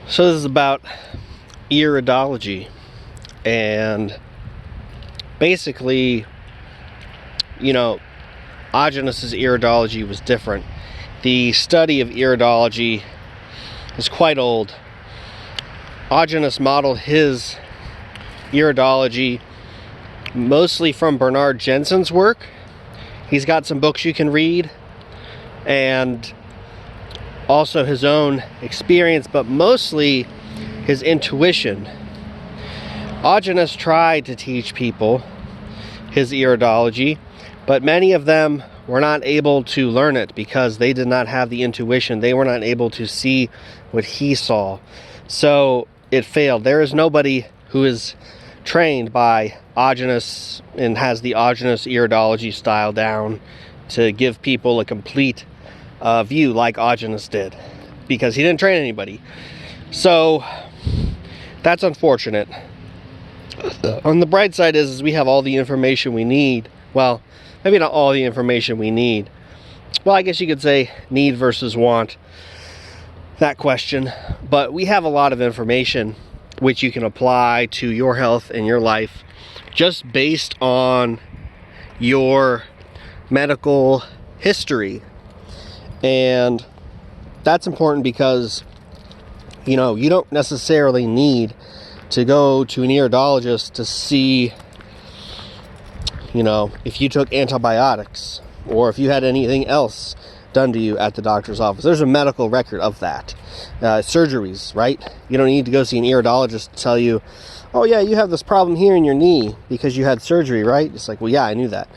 So this is about iridology, and basically, Augenes's iridology was different. The study of iridology is quite old. Augenes modeled his iridology mostly from Bernard Jensen's work. He's got some books you can read, and also his own experience, but mostly his intuition. Augenes tried to teach people his iridology, but many of them were not able to learn it because they did not have the intuition. They were not able to see what he saw. So it failed. There is nobody who is trained by Augenes and has the Augenes iridology style down to give people a complete view like Augenes did, because he didn't train anybody. So that's unfortunate. On the bright side is we have all the information we need. Well, maybe not all the information we need. Well, I guess you could say need versus want, that question. But we have a lot of information which you can apply to your health and your life just based on your medical history. And that's important because you don't necessarily need to go to an iridologist to see if you took antibiotics or if you had anything else done to you at the doctor's office. There's a medical record of that. Surgeries, right? You don't need to go see an iridologist to tell you, oh yeah, you have this problem here in your knee because you had surgery, right? It's like, well, yeah, I knew that.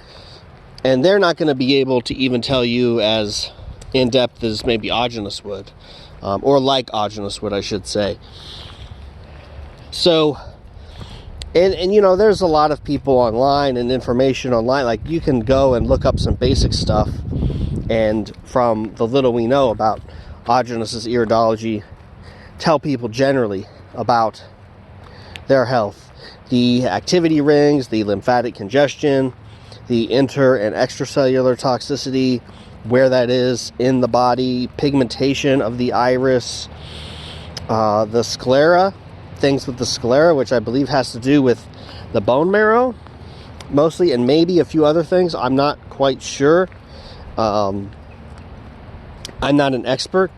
And they're not going to be able to even tell you as in-depth as maybe Augenes would, or like Augenes would, I should say. So, and there's a lot of people online and information online. Like, you can go and look up some basic stuff, and from the little we know about Augenes's iridology, tell people generally about their health. The activity rings, the lymphatic congestion, the inter and extracellular toxicity, where that is in the body, pigmentation of the iris, the sclera, things with the sclera, which I believe has to do with the bone marrow mostly, and maybe a few other things. I'm not quite sure. I'm not an expert,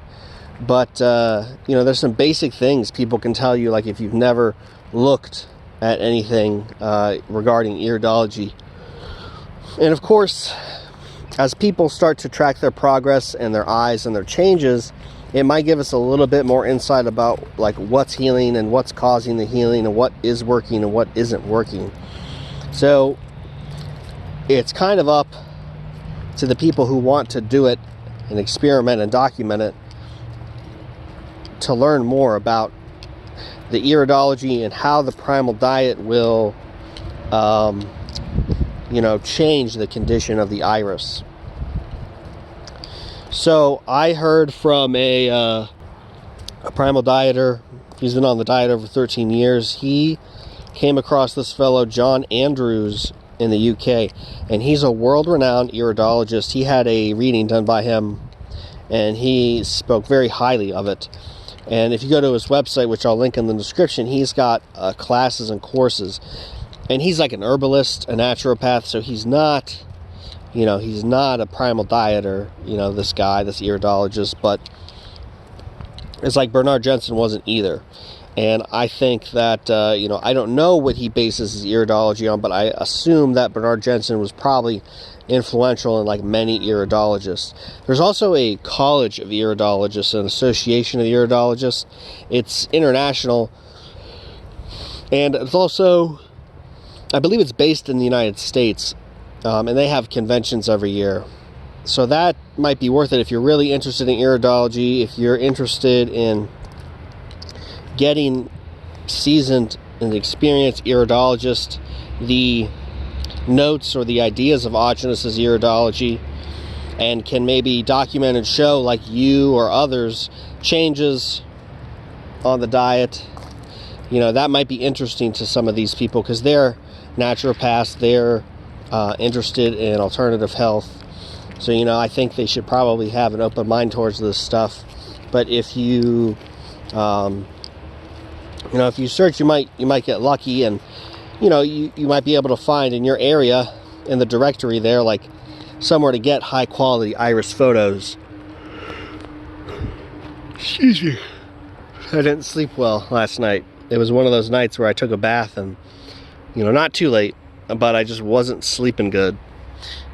but there's some basic things people can tell you, like if you've never looked at anything regarding iridology. And of course, as people start to track their progress and their eyes and their changes, it might give us a little bit more insight about like what's healing and what's causing the healing and what is working and what isn't working. So it's kind of up to the people who want to do it and experiment and document it to learn more about the iridology and how the primal diet will change the condition of the iris. So I heard from a primal dieter. He's been on the diet over 13 years. He came across this fellow, John Andrews, in the UK, and he's a world-renowned iridologist. He had a reading done by him, and he spoke very highly of it. And if you go to his website, which I'll link in the description, he's got classes and courses. And he's like an herbalist, a naturopath, so he's not, he's not a primal dieter, this guy, this iridologist, but it's like Bernard Jensen wasn't either. And I think that, I don't know what he bases his iridology on, but I assume that Bernard Jensen was probably influential in like many iridologists. There's also a college of iridologists, an association of iridologists. It's international, and it's also, I believe it's based in the United States, and they have conventions every year. So that might be worth it if you're really interested in iridology, if you're interested in getting seasoned and experienced iridologist the notes or the ideas of Augenes's iridology, and can maybe document and show, like you or others, changes on the diet. That might be interesting to some of these people because they're naturopaths, they're interested in alternative health. So, I think they should probably have an open mind towards this stuff. But if you You know, if you search, you might get lucky, and you know, you might be able to find in your area, in the directory there, like somewhere to get high quality iris photos. Excuse me. I didn't sleep well last night. It was one of those nights where I took a bath and, you know, not too late, but I just wasn't sleeping good.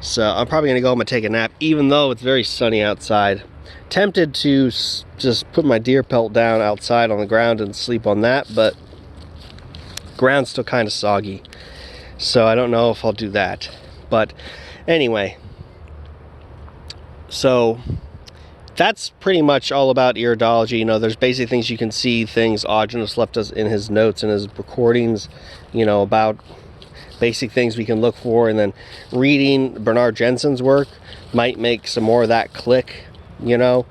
So I'm probably gonna go home and take a nap, even though it's very sunny outside. Tempted to just put my deer pelt down outside on the ground and sleep on that, but ground's still kind of soggy, so I don't know if I'll do that. But anyway, so that's pretty much all about iridology. You know, there's basic things you can see, things Augenis left us in his notes and his recordings, you know, about basic things we can look for, and then reading Bernard Jensen's work might make some more of that click, you know.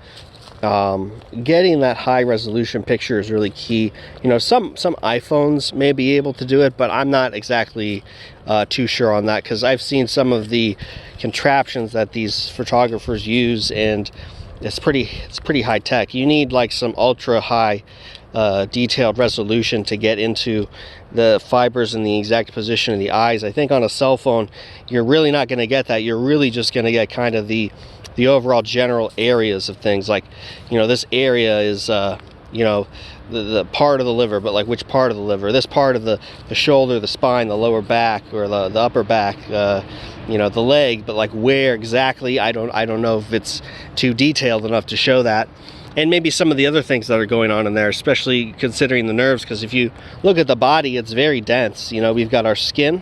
Getting that high resolution picture is really key. You know, some iPhones may be able to do it, but I'm not exactly too sure on that, because I've seen some of the contraptions that these photographers use, and it's pretty high tech. You need like some ultra high detailed resolution to get into the fibers and the exact position of the eyes. I think on a cell phone you're really not going to get that. You're really just going to get kind of the overall general areas of things, like, you know, this area is you know, the part of the liver, but like which part of the liver, this part of the shoulder, the spine, the lower back, or the upper back, you know, the leg, but like where exactly, I don't know if it's too detailed enough to show that. And maybe some of the other things that are going on in there, especially considering the nerves, because if you look at the body, it's very dense. You know, we've got our skin,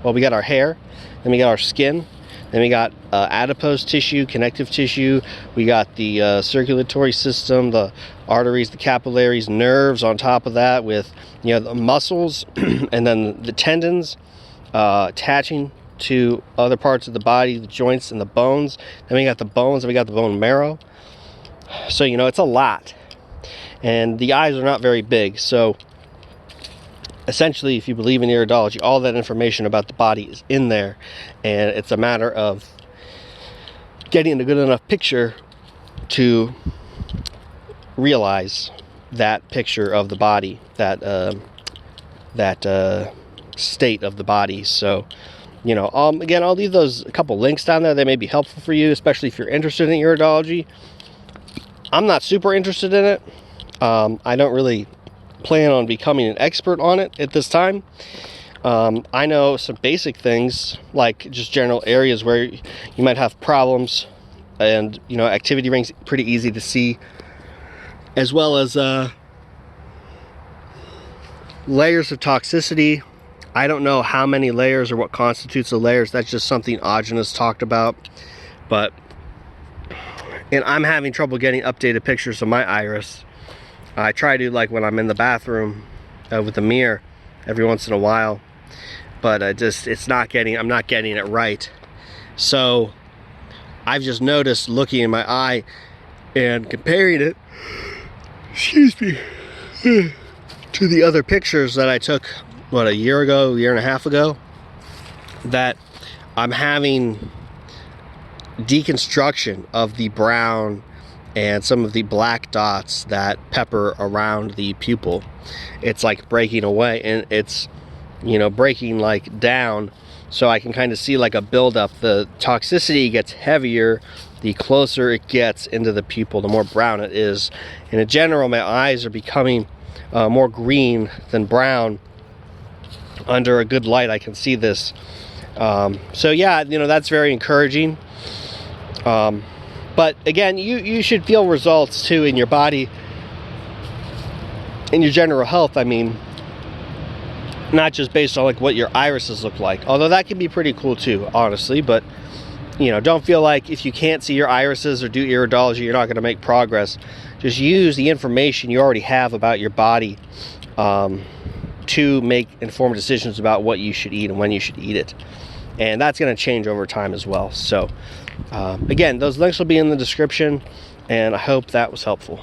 well, we got our hair, then we got our skin, then we got adipose tissue, connective tissue, we got the circulatory system, the arteries, the capillaries, nerves on top of that, with, you know, the muscles, and then the tendons attaching to other parts of the body, the joints and the bones. Then we got the bones, and we got the bone marrow. So, you know, it's a lot. And the eyes are not very big, so essentially, if you believe in iridology, all that information about the body is in there, and it's a matter of getting a good enough picture to realize that picture of the body, that state of the body. So, you know, again, I'll leave those a couple links down there. They may be helpful for you, especially if you're interested in iridology. I'm not super interested in it. I don't really plan on becoming an expert on it at this time. I know some basic things, like just general areas where you might have problems, and, you know, activity rings pretty easy to see, as well as layers of toxicity. I don't know how many layers or what constitutes the layers. That's just something Augenis talked about. But, and I'm having trouble getting updated pictures of my iris. I try to, like, when I'm in the bathroom with the mirror every once in a while, but I'm not getting it right. So I've just noticed, looking in my eye and comparing it, excuse me, to the other pictures that I took, what, a year and a half ago, that I'm having deconstruction of the brown and some of the black dots that pepper around the pupil. It's like breaking away, and it's, you know, breaking like down, so I can kind of see like a buildup. The toxicity gets heavier the closer it gets into the pupil, the more brown it is. And in general, my eyes are becoming more green than brown. Under a good light, I can see this. So yeah, you know, that's very encouraging. But again, you should feel results too in your body, in your general health. I mean, not just based on like what your irises look like, although that can be pretty cool too, honestly. But, you know, don't feel like if you can't see your irises or do iridology, you're not going to make progress. Just use the information you already have about your body to make informed decisions about what you should eat and when you should eat it. And that's going to change over time as well. So again, those links will be in the description, and I hope that was helpful.